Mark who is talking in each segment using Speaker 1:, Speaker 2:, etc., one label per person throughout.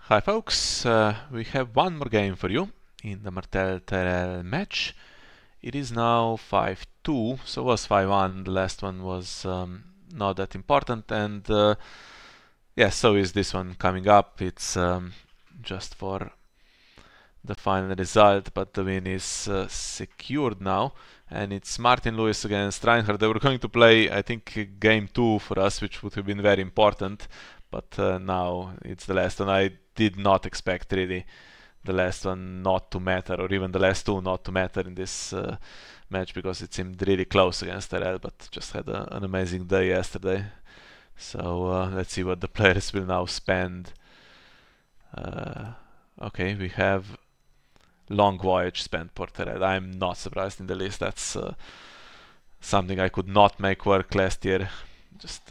Speaker 1: Hi folks, we have one more game for you in the Martell Tyrell match. It is now 5-2, so it was 5-1, the last one was not that important, and yeah, so is this one coming up. It's just for the final result, but the win is secured now, and it's Martin Lewis against Reinhard. They were going to play, I think, game 2 for us, which would have been very important, but now it's the last one. I did not expect really the last one not to matter, or even the last two not to matter in this match, because it seemed really close against Tyrell, but just had an amazing day yesterday. So let's see what the players will now spend. Okay, we have long voyage spent for Tyrell. I'm not surprised in the least. That's something I could not make work last year. Just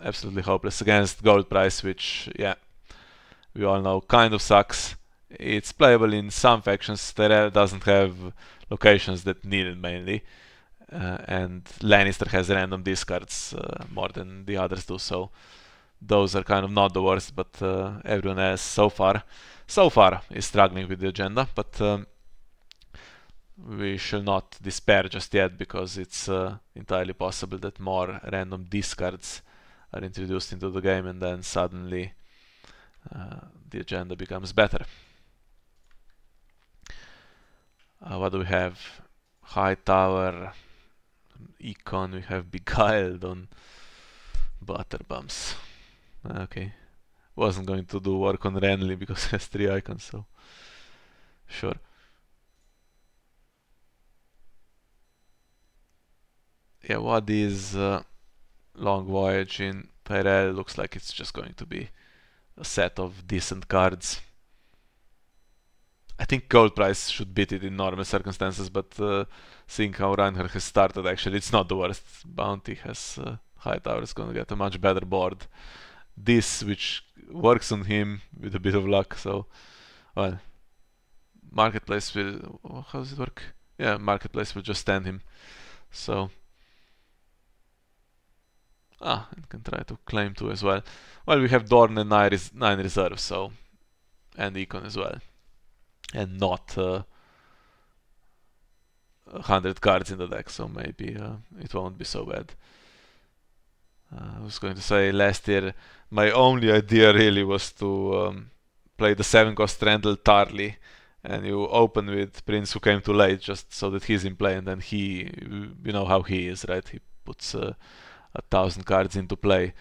Speaker 1: absolutely hopeless against gold price, which, yeah, we all know kind of sucks. It's playable in some factions. Tyrell doesn't have locations that need it mainly, and Lannister has random discards more than the others do, so those are kind of not the worst, but everyone else so far is struggling with the agenda, but we shall not despair just yet, because it's entirely possible that more random discards are introduced into the game, and then suddenly the agenda becomes better. What do we have? High Tower, Econ, we have Beguiled on Butterbumps. Okay. Wasn't going to do work on Renly because it has 3 icons, so sure. Yeah, what is Long Voyage in Tyrell? Looks like it's just going to be a set of decent cards. I think gold price should beat it in normal circumstances, but seeing how Reinhard has started, actually it's not the worst. Bounty has High Tower is gonna get a much better board. This, which works on him with a bit of luck, so well, Marketplace will, how does it work? Yeah, Marketplace will just stand him, so and can try to claim 2 as well. Well, we have Dorn and 9 reserves, so, and Econ as well, and not 100 cards in the deck, so maybe it won't be so bad. I was going to say, last year my only idea really was to play the 7-cost Randall Tarly, and you open with Prince Who Came Too Late just so that he's in play, and then he, you know how he is, right? He puts 1,000 cards into play.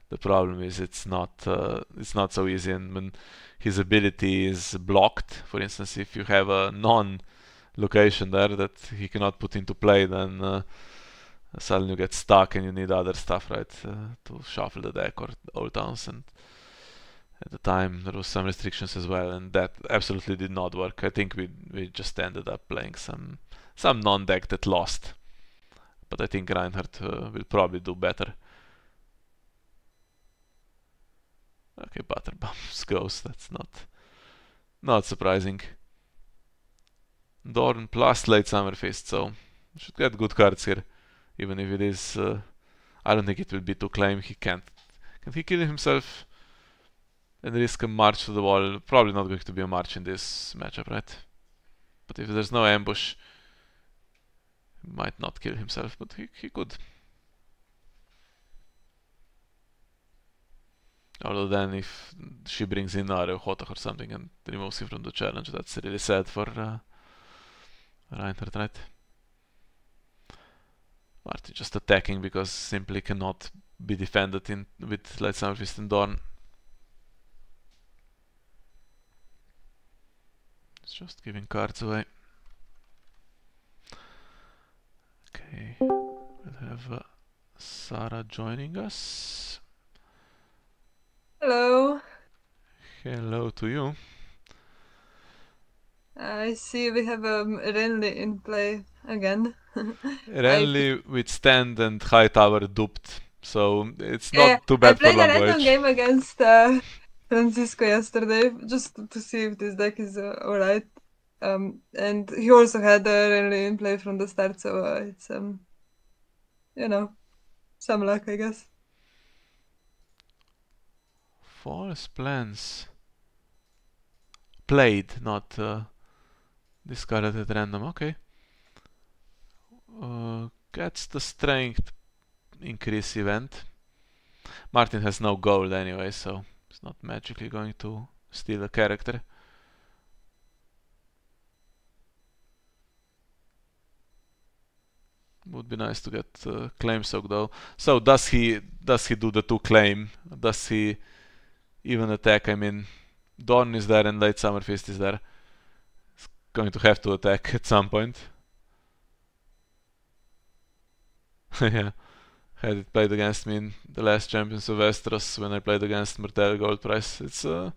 Speaker 1: The problem is it's not so easy, and when his ability is blocked, for instance, if you have a non-location there that he cannot put into play, then suddenly you get stuck and you need other stuff, right, to shuffle the deck or old towns, and at the time there was some restrictions as well, and that absolutely did not work. I think we just ended up playing some non-deck that lost, but I think Reinhard will probably do better. Okay, Butterbumps goes, that's not surprising. Dorn plus late Summer Feast, so should get good cards here, even if it is, I don't think it will be to claim. He can't. Can he kill himself and risk a march to the wall? Probably not going to be a march in this matchup, right? But if there's no ambush, he might not kill himself, but he could. Although then if she brings in Areo Hotach or something and removes him from the challenge, that's really sad for Reinhard, right? Marty just attacking because simply cannot be defended with Light Summer Fist and Dawn. It's just giving cards away. Okay, we'll have Saraaa joining us.
Speaker 2: Hello.
Speaker 1: Hello to you.
Speaker 2: I see we have Renly in play again.
Speaker 1: Renly with Stand and High Tower duped, so it's
Speaker 2: Yeah,
Speaker 1: not too
Speaker 2: I
Speaker 1: bad for
Speaker 2: played a
Speaker 1: Long
Speaker 2: random
Speaker 1: Voyage.
Speaker 2: game against Francisco yesterday just to see if this deck is alright. And he also had Renly in play from the start, so it's you know, some luck, I guess.
Speaker 1: False plans. played, not discarded at random. Okay. Gets the strength increase event. Martin has no gold anyway, so it's not magically going to steal a character. Would be nice to get claim soak though. So does he do the 2 claim? Does he even attack? I mean, Dawn is there and Late Summer Feast is there. He's going to have to attack at some point. Yeah. Had it played against me in the last Champions of Westeros when I played against Martell Gold Price. It's yeah,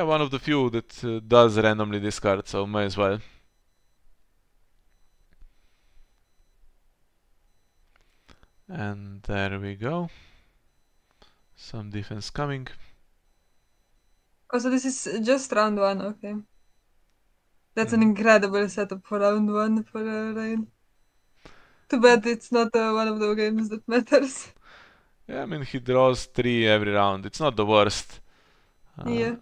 Speaker 1: one of the few that does randomly discard, so may as well. And there we go. Some defense coming.
Speaker 2: Oh, so this is just round 1, okay. That's an incredible setup for round 1 for Ryan. Too bad it's not one of the games that matters.
Speaker 1: Yeah, I mean, he draws 3 every round. It's not the worst.
Speaker 2: Yeah.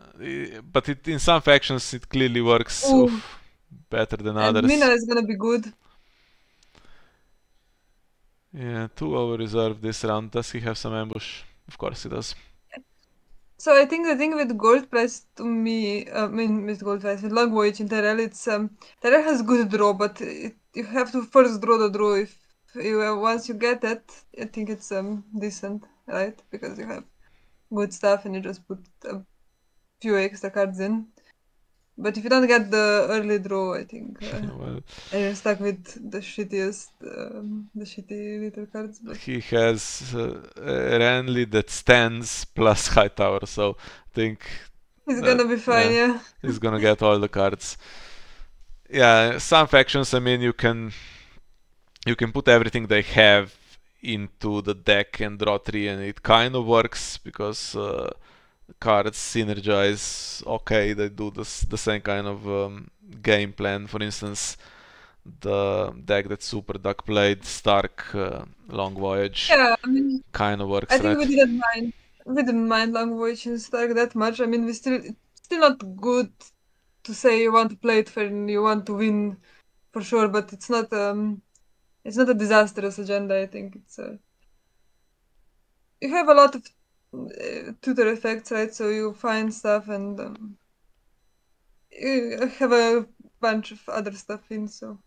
Speaker 1: But in some factions it clearly works better than
Speaker 2: And
Speaker 1: others.
Speaker 2: Mina is gonna be good.
Speaker 1: Yeah, 2 over reserve this round. Does he have some ambush? Of course he does.
Speaker 2: So I think the thing with Gold Price to me, I mean with Gold Price, with Long Voyage in Tyrell, it's Tyrell has good draw, but you have to first draw the draw. If you once you get it, I think it's decent, right? Because you have good stuff and you just put a few extra cards in. But if you don't get the early draw, I think
Speaker 1: Well,
Speaker 2: and you're stuck with the shittiest, the shitty little cards. But
Speaker 1: he has Renly that stands plus Hightower, so I think
Speaker 2: he's gonna be fine, yeah.
Speaker 1: he's gonna get all the cards. Yeah, some factions, I mean, you can put everything they have into the deck and draw 3, and it kind of works because cards synergize. Okay, they do the same kind of game plan. For instance, the deck that Super Duck played, Stark Long Voyage,
Speaker 2: Yeah, I mean,
Speaker 1: kind of works,
Speaker 2: I think
Speaker 1: right?
Speaker 2: we didn't mind Long Voyage and Stark that much. I mean, it's still not good to say you want to play it fair and you want to win for sure, but it's not a disastrous agenda. I think it's you have a lot of tutor effects, right? So you find stuff and you have a bunch of other stuff in. So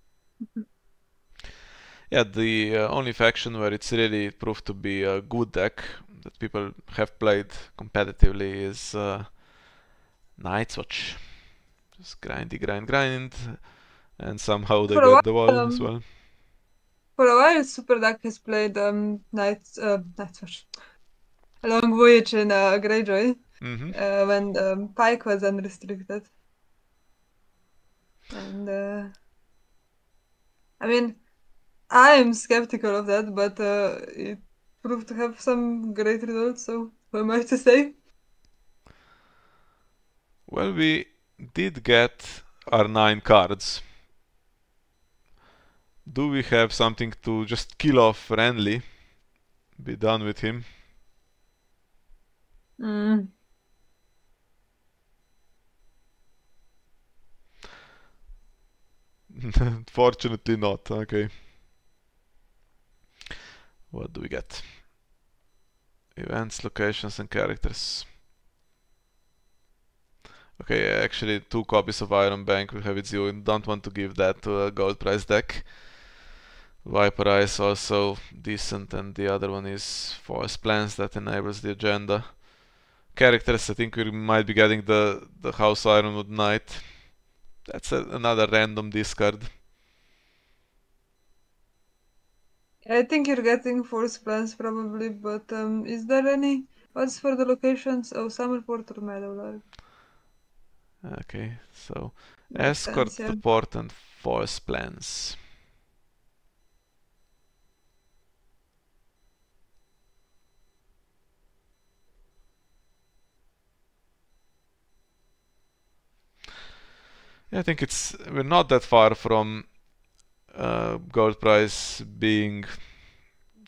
Speaker 1: Yeah, the only faction where it's really proved to be a good deck that people have played competitively is Night's Watch. Just grind, and somehow they get the wall as well.
Speaker 2: For a while, Super Duck has played Night's Watch, Long Voyage in Greyjoy when Pike was unrestricted. And I mean, I am skeptical of that, but it proved to have some great results, so what am I to say?
Speaker 1: Well, we did get our 9 cards. Do we have something to just kill off Renly? Be done with him? Fortunately not, okay. What do we get? Events, locations and characters. Okay, actually 2 copies of Iron Bank will have its due. Don't want to give that to a gold price deck. Viper Eyes also decent, and the other one is False Plans that enables the agenda. Characters, I think we might be getting the House Ironwood Knight. That's another random discard.
Speaker 2: I think you're getting Force Plans probably, but is there any? What's for the locations? Oh, Summerport or Meadowlark.
Speaker 1: Okay, so
Speaker 2: Makes
Speaker 1: Escort,
Speaker 2: sense, yeah.
Speaker 1: the Port and False Plans. I think we're not that far from gold price being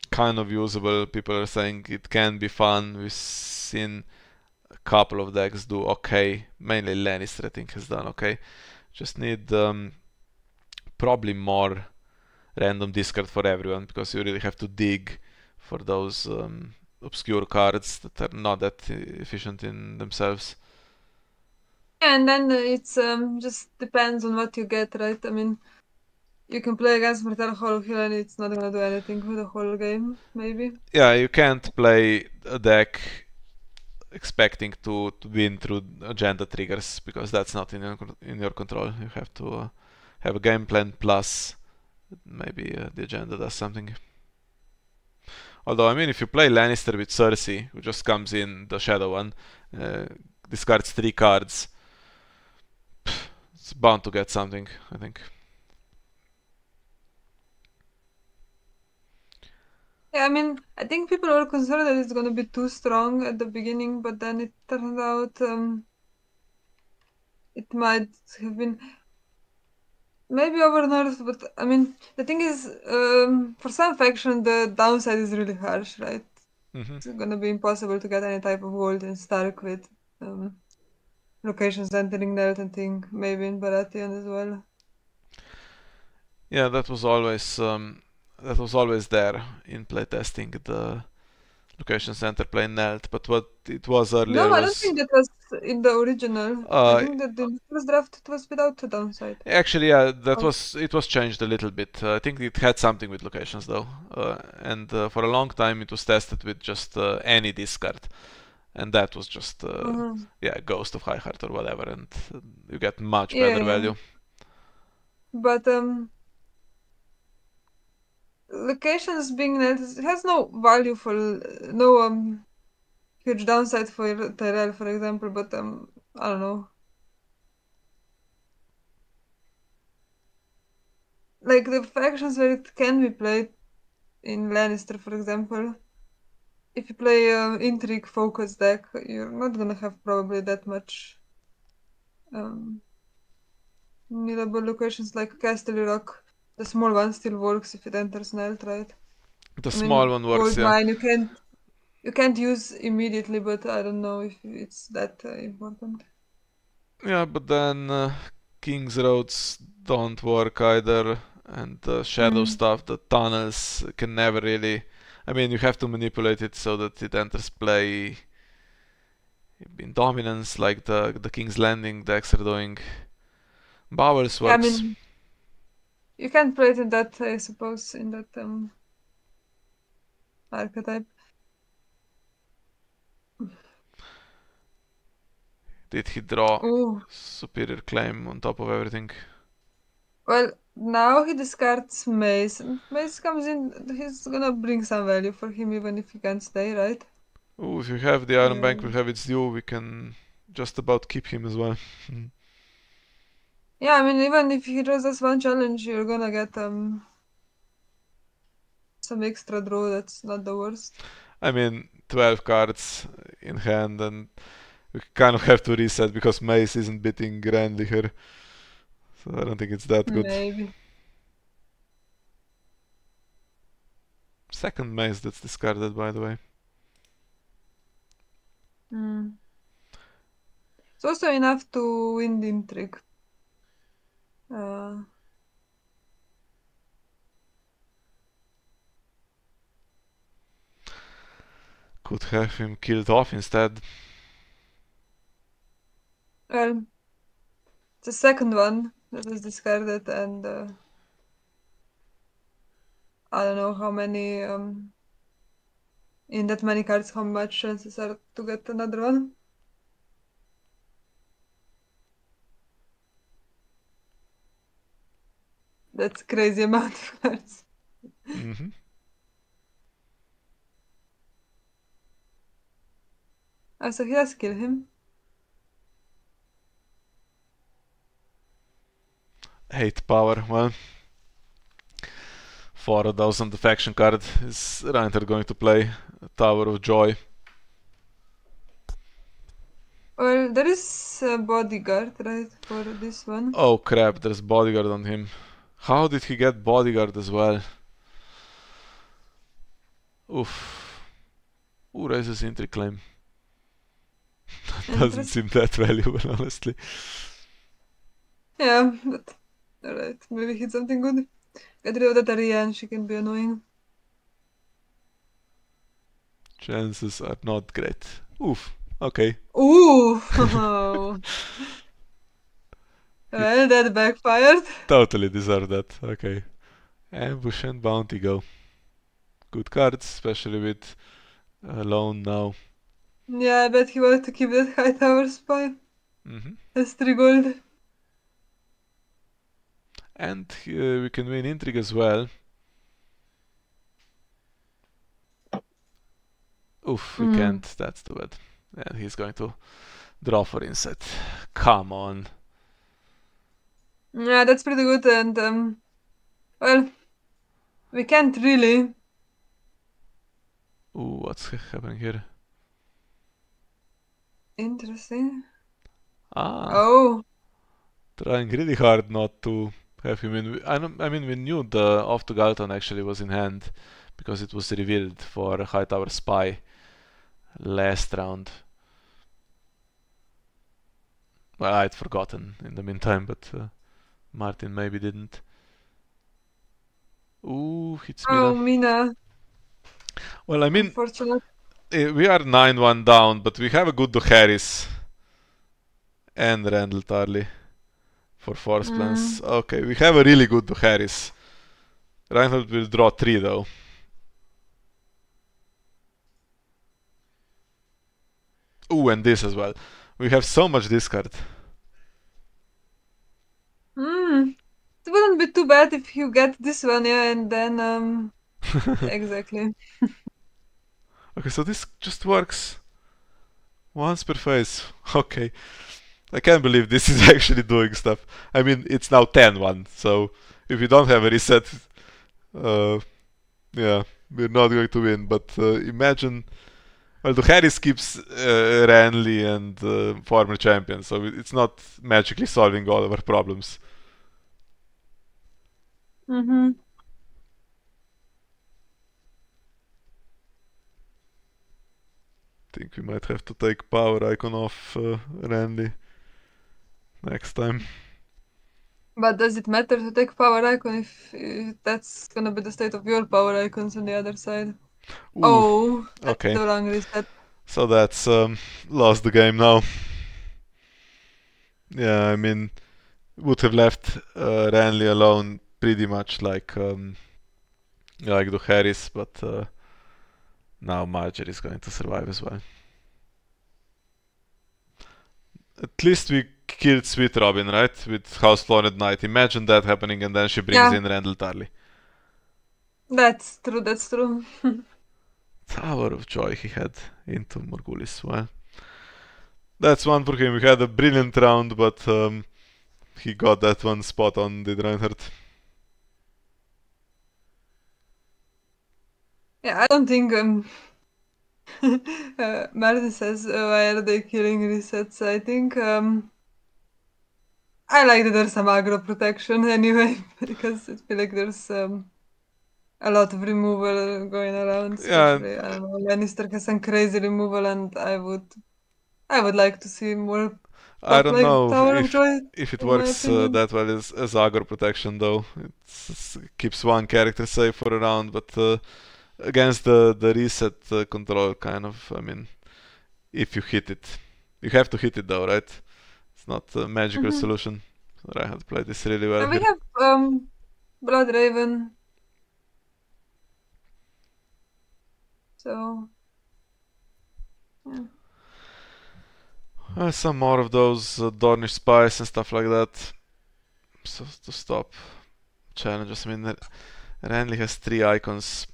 Speaker 1: kind of usable. People are saying it can be fun. We've seen a couple of decks do okay. Mainly Lannister I think has done okay. Just need probably more random discard for everyone, because you really have to dig for those obscure cards that are not that efficient in themselves.
Speaker 2: And then it's just depends on what you get, right? I mean, you can play against Martell Hollow Hill and it's not gonna do anything for the whole game, maybe.
Speaker 1: Yeah, you can't play a deck expecting to win through agenda triggers, because that's not in your control. You have to have a game plan plus maybe the agenda does something. Although, I mean, if you play Lannister with Cersei, who just comes in the Shadow one, discards 3 cards, it's bound to get something, I think.
Speaker 2: Yeah, I mean, I think people were concerned that it's gonna be too strong at the beginning, but then it turned out it might have been maybe overnerfed, but I mean, the thing is, for some faction, the downside is really harsh, right? It's gonna be impossible to get any type of gold in Stark with locations entering Nelt and thing, maybe in Baratheon as well.
Speaker 1: Yeah, that was always there in playtesting, the location center play Nelt, but what it was earlier
Speaker 2: No, I don't
Speaker 1: was
Speaker 2: think that was in the original. I think that in the first draft it was without the downside.
Speaker 1: actually, yeah, that
Speaker 2: Oh.
Speaker 1: it was changed a little bit. I think it had something with locations though, and for a long time it was tested with just any discard, and that was just yeah, Ghost of High Heart or whatever, and you get much better
Speaker 2: Yeah,
Speaker 1: value.
Speaker 2: but locations being net has no value for no huge downside for Tyrell, for example. But I don't know. Like the factions where it can be played in Lannister, for example. If you play intrigue focus deck, you're not gonna have probably that much millable locations like Castle Rock. The small one still works if it enters Nelt, right?
Speaker 1: The
Speaker 2: I
Speaker 1: small
Speaker 2: mean,
Speaker 1: one works,
Speaker 2: gold
Speaker 1: yeah.
Speaker 2: mine you can't use immediately, but I don't know if it's that important.
Speaker 1: Yeah, but then King's Roads don't work either, and the shadow stuff, the tunnels can never really. I mean, you have to manipulate it so that it enters play in dominance, like the King's Landing decks are doing. Bowels
Speaker 2: Yeah, I
Speaker 1: works.
Speaker 2: mean, you can play it in that, I suppose, in that archetype.
Speaker 1: Did he draw
Speaker 2: Ooh.
Speaker 1: superior claim on top of everything?
Speaker 2: Well, now he discards Mace, and Mace comes in, he's gonna bring some value for him even if he can't stay, right?
Speaker 1: Ooh, if you have the Iron Bank,
Speaker 2: Yeah.
Speaker 1: will have its due, we can just about keep him as well.
Speaker 2: Yeah, I mean, even if he draws us one challenge, you're gonna get some extra draw, that's not the worst.
Speaker 1: I mean, 12 cards in hand, and we kind of have to reset because Mace isn't beating grandly here. So I don't think it's that good.
Speaker 2: Maybe.
Speaker 1: Second Mace that's discarded, by the way.
Speaker 2: It's also enough to win the intrigue. Uh,
Speaker 1: Could have him killed off instead.
Speaker 2: well, the second one that was discarded, and I don't know how many in that many cards, how much chances are to get another one. That's crazy amount of cards. Oh, so he does kill him.
Speaker 1: 8 power, well. 4 of those on the faction card. Is Reinhard going to play Tower of Joy?
Speaker 2: Well, there is a bodyguard, right, for this one.
Speaker 1: Oh crap, there's bodyguard on him. How did he get bodyguard as well? Oof. Who raises intrigue claim? Doesn't seem that valuable, honestly.
Speaker 2: Yeah, but alright, maybe hit something good. Get rid of that Aria and she can be annoying.
Speaker 1: Chances are not great. Oof. Okay.
Speaker 2: Ooh! Well, that backfired.
Speaker 1: Totally deserve that. Okay. Ambush and bounty go. Good cards, especially with Alone now.
Speaker 2: Yeah, I bet he wanted to keep that high tower spy.
Speaker 1: Mm-hmm.
Speaker 2: That's 3 gold.
Speaker 1: And we can win Intrigue as well. Oof, we can't. That's too bad. And he's going to draw for Insight. Come on.
Speaker 2: Yeah, that's pretty good, and well, we can't really.
Speaker 1: Ooh, what's happening here?
Speaker 2: Interesting.
Speaker 1: Ah,
Speaker 2: Oh.
Speaker 1: trying really hard not to have him in. I mean, we knew the Off to Galton actually was in hand because it was revealed for Hightower Spy last round. Well, I'd forgotten in the meantime, but Martin maybe didn't. Ooh, hits Mina.
Speaker 2: Oh, Mina.
Speaker 1: Well, I mean,
Speaker 2: Unfortunate.
Speaker 1: we are 9-1 down, but we have a good Harris and Randall Tarley for force plans. Okay, we have a really good Harris. Reinhard will draw 3 though. Ooh, and this as well. We have so much discard.
Speaker 2: It wouldn't be too bad if you get this one, yeah, and then, exactly.
Speaker 1: Okay, so this just works once per phase. Okay. I can't believe this is actually doing stuff. I mean, it's now 10-1, so if we don't have a reset, yeah, we're not going to win. But imagine, well, the Harris keeps Ranley and former champion, so it's not magically solving all of our problems. Think we might have to take power icon off Randy next time.
Speaker 2: But does it matter to take power icon if that's gonna be the state of your power icons on the other side?
Speaker 1: Ooh,
Speaker 2: oh, that's
Speaker 1: okay.
Speaker 2: the wrong reset.
Speaker 1: So that's lost the game now. Yeah, I mean, would have left Ranley alone pretty much like the Harris, but now Marjorie is going to survive as well. At least we killed Sweet Robin, right? With House Florid Knight. Imagine that happening and then she brings in Randall Tarley.
Speaker 2: That's true, that's true.
Speaker 1: Tower of Joy he had into Morgulis. Well, that's one for him. We had a brilliant round, but he got that one spot on, did Reinhard.
Speaker 2: Yeah, I don't think Martin says why are they killing resets? I think I like that there's some aggro protection anyway, because I feel like there's a lot of removal going around, especially I don't know, Lannister has some crazy removal, and I would like to see more.
Speaker 1: I don't
Speaker 2: like
Speaker 1: know
Speaker 2: Tower of Joy,
Speaker 1: if it
Speaker 2: in my
Speaker 1: works
Speaker 2: opinion.
Speaker 1: that well as aggro protection though. It keeps one character safe for a round, but against the reset control kind of, I mean, if you hit it. You have to hit it though, right? It's not a magical solution. I have to play this really well
Speaker 2: And
Speaker 1: here.
Speaker 2: we have Blood Raven. So yeah.
Speaker 1: Some more of those Dornish spies and stuff like that. So to stop challenges. I mean, Renly has 3 icons.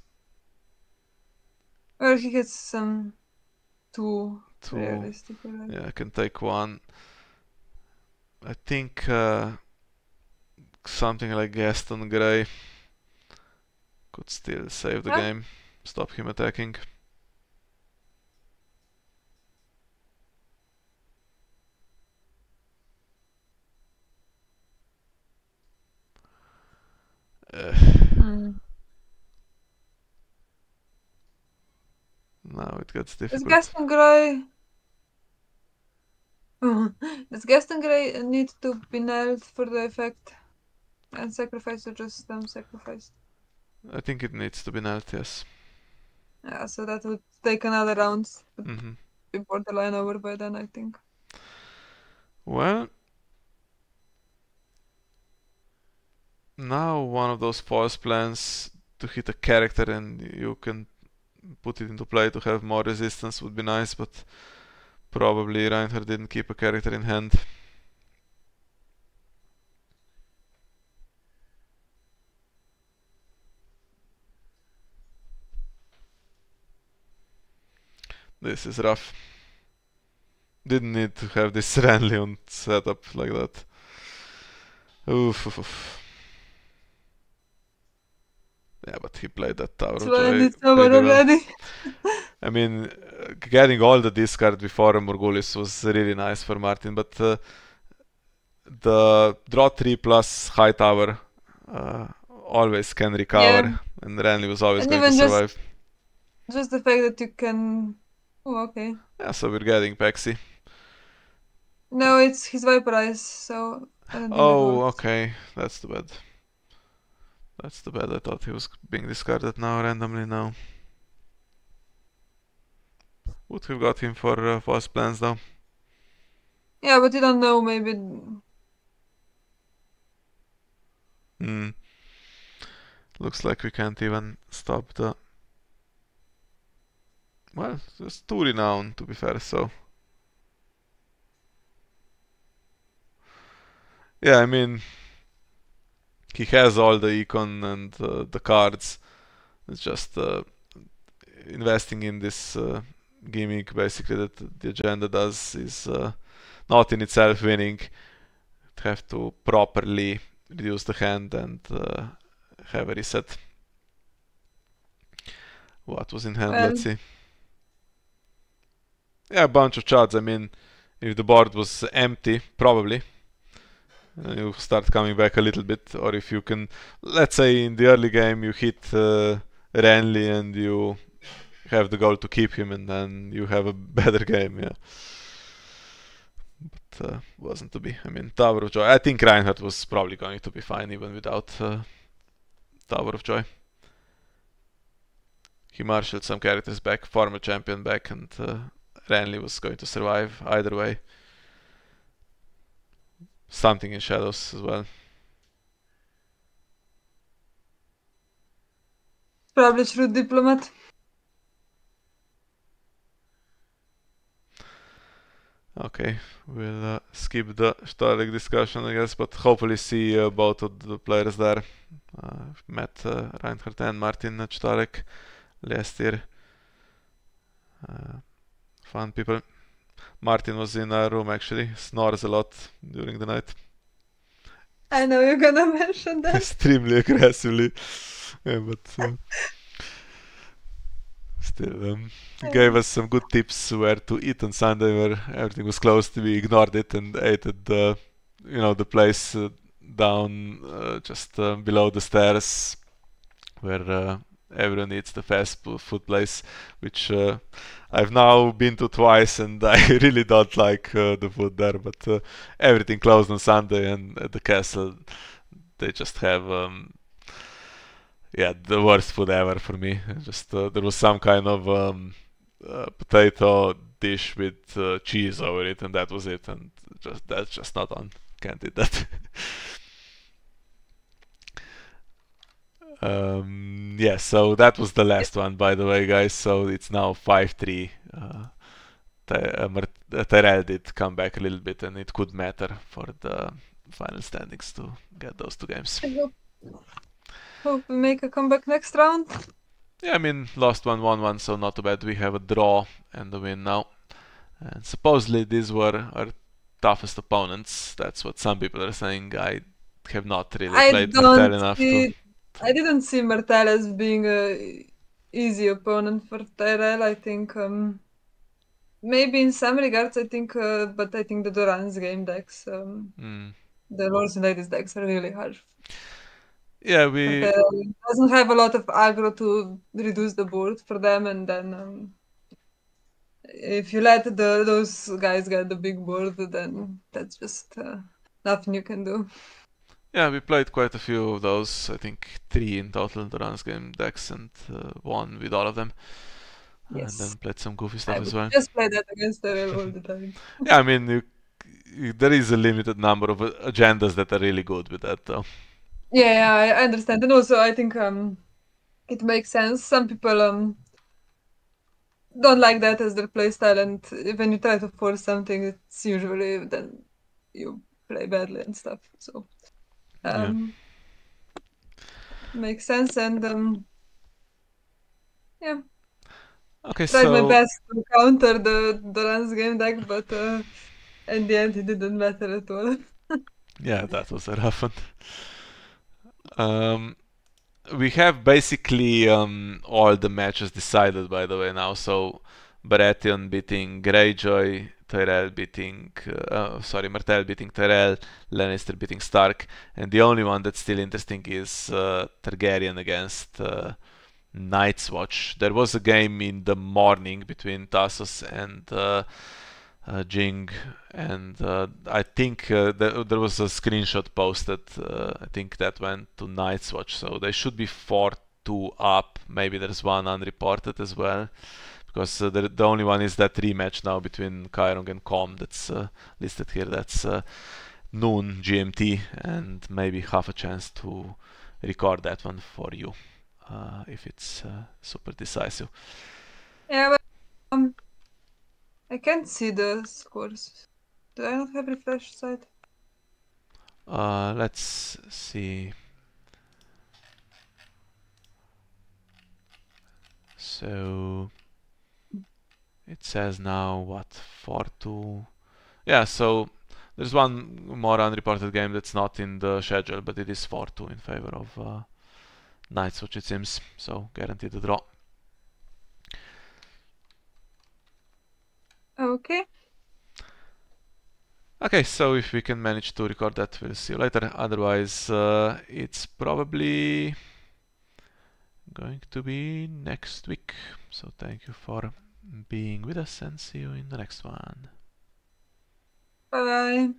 Speaker 2: Well, he gets some 2 realistically.
Speaker 1: Yeah, I can take 1. I think something like Gaston Grey could still save the game. Stop him attacking. Now it gets difficult.
Speaker 2: Is Gaston Grey? Does Glastonbury need to be nailed for the effect and sacrificed or just sacrificed?
Speaker 1: I think it needs to be nailed, yes.
Speaker 2: Yeah, so that would take another round.
Speaker 1: Mm-hmm.
Speaker 2: Be borderline over by then, I think.
Speaker 1: Well, now one of those false plans to hit a character and you can put it into play to have more resistance would be nice, but probably Reinhard didn't keep a character in hand. This is rough. Didn't need to have this Renly on setup like that. Oof. Yeah, but he played that Tower of
Speaker 2: So I
Speaker 1: Joy
Speaker 2: need someone
Speaker 1: pretty well.
Speaker 2: already.
Speaker 1: I mean, getting all the discard before Morgulis was really nice for Martin, but the draw 3 plus high tower always can recover,
Speaker 2: Yeah.
Speaker 1: and Renly was always
Speaker 2: And
Speaker 1: going to
Speaker 2: even
Speaker 1: survive.
Speaker 2: just the fact that you can. Oh, okay.
Speaker 1: Yeah, so we're getting Pexi.
Speaker 2: No, it's his Viperize, so I don't think that
Speaker 1: Oh,
Speaker 2: works.
Speaker 1: okay, that's too bad. That's too bad. I thought he was being discarded now randomly now. Would have got him for false plans though.
Speaker 2: Yeah, but you don't know, maybe.
Speaker 1: Looks like we can't even stop the... Well, there's 2 renown to be fair, so... Yeah, I mean... He has all the econ and the cards. It's just investing in this gimmick basically that the agenda does is not in itself winning. You have to properly reduce the hand and have a reset. What was in hand?
Speaker 2: Well,
Speaker 1: Let's see. Yeah, a bunch of chards. I mean, if the board was empty, probably you start coming back a little bit. Or if you can, let's say in the early game you hit Renly and you have the goal to keep him, and then you have a better game. Yeah, but wasn't to be. I mean, Tower of Joy. I think Reinhardt was probably going to be fine even without Tower of Joy. He marshaled some characters back, former champion back, and Renly was going to survive either way. Something in shadows as well.
Speaker 2: probably shrewd diplomat.
Speaker 1: Okay, we'll skip the Starlight discussion, I guess, but hopefully see both of the players there. I've met Reinhard and Martin at Starlight last year. Fun people. Martin was in our room actually, snores a lot during the night.
Speaker 2: I know you're gonna mention that.
Speaker 1: Extremely aggressively. Yeah, but still, he gave us some good tips where to eat on Sunday, where everything was closed. We ignored it and ate at the, the place down just below the stairs, where everyone eats, the fast food place, which I've now been to twice, and I really don't like the food there. But everything closed on Sunday, and at the castle they just have the worst food ever for me. Just there was some kind of potato dish with cheese over it, and that was it. And that's just not on. Can't eat that. Yeah, so that was the last one, by the way, guys. So it's now 5-3. Tyrell did come back a little bit, and it could matter for the final standings to get those 2 games.
Speaker 2: I hope we make a comeback next round.
Speaker 1: Yeah, I mean, lost 1-1-1, so not too bad. We have a draw and a win now. And supposedly these were our toughest opponents. That's what some people are saying. I have not really played Martell enough to...
Speaker 2: I didn't see Martell as being a easy opponent for Tyrell. I think maybe in some regards, but I think the Duran's game decks, the Lords and Ladies decks are really hard.
Speaker 1: Yeah,
Speaker 2: doesn't have a lot of aggro to reduce the board for them, and then if you let those guys get the big board, then that's just nothing you can do.
Speaker 1: Yeah, we played quite a few of those. I think 3 in total, the runs game decks, and won with all of them. And
Speaker 2: Yes,
Speaker 1: then played some goofy
Speaker 2: I
Speaker 1: stuff as
Speaker 2: would
Speaker 1: well.
Speaker 2: just play that against Tyrell all the time.
Speaker 1: Yeah, I mean, there is a limited number of agendas that are really good with that, though.
Speaker 2: Yeah, I understand, and also I think it makes sense. Some people don't like that as their playstyle, and when you try to force something, it's usually then you play badly and stuff. So
Speaker 1: Yeah.
Speaker 2: makes sense, and yeah,
Speaker 1: Okay,
Speaker 2: tried my
Speaker 1: so
Speaker 2: best to counter the Lance game deck, but in the end, it didn't matter at all.
Speaker 1: yeah, that was a rough one. Um, we have basically all the matches decided, by the way, now. So Baratheon beating Greyjoy, Tyrell beating, Martell beating Tyrell, Lannister beating Stark, and the only one that's still interesting is Targaryen against Night's Watch. There was a game in the morning between Tassos and Jing, and I think there was a screenshot posted. I think that went to Night's Watch, so they should be 4-2 up. Maybe there's one unreported as well, because the only one is that rematch now between Kairong and Com that's listed here. That's noon GMT, and maybe half a chance to record that one for you if it's super decisive.
Speaker 2: Yeah, but I can't see the scores. Do I not have refresh site?
Speaker 1: Let's see. So it says now what, 4-2. Yeah, so there's one more unreported game that's not in the schedule, but it is 4-2 in favor of Knights, which it seems. So guaranteed a draw.
Speaker 2: Okay.
Speaker 1: Okay, so if we can manage to record that, we'll see you later. Otherwise, it's probably going to be next week. So thank you for being with us, and see you in the next one.
Speaker 2: Bye bye.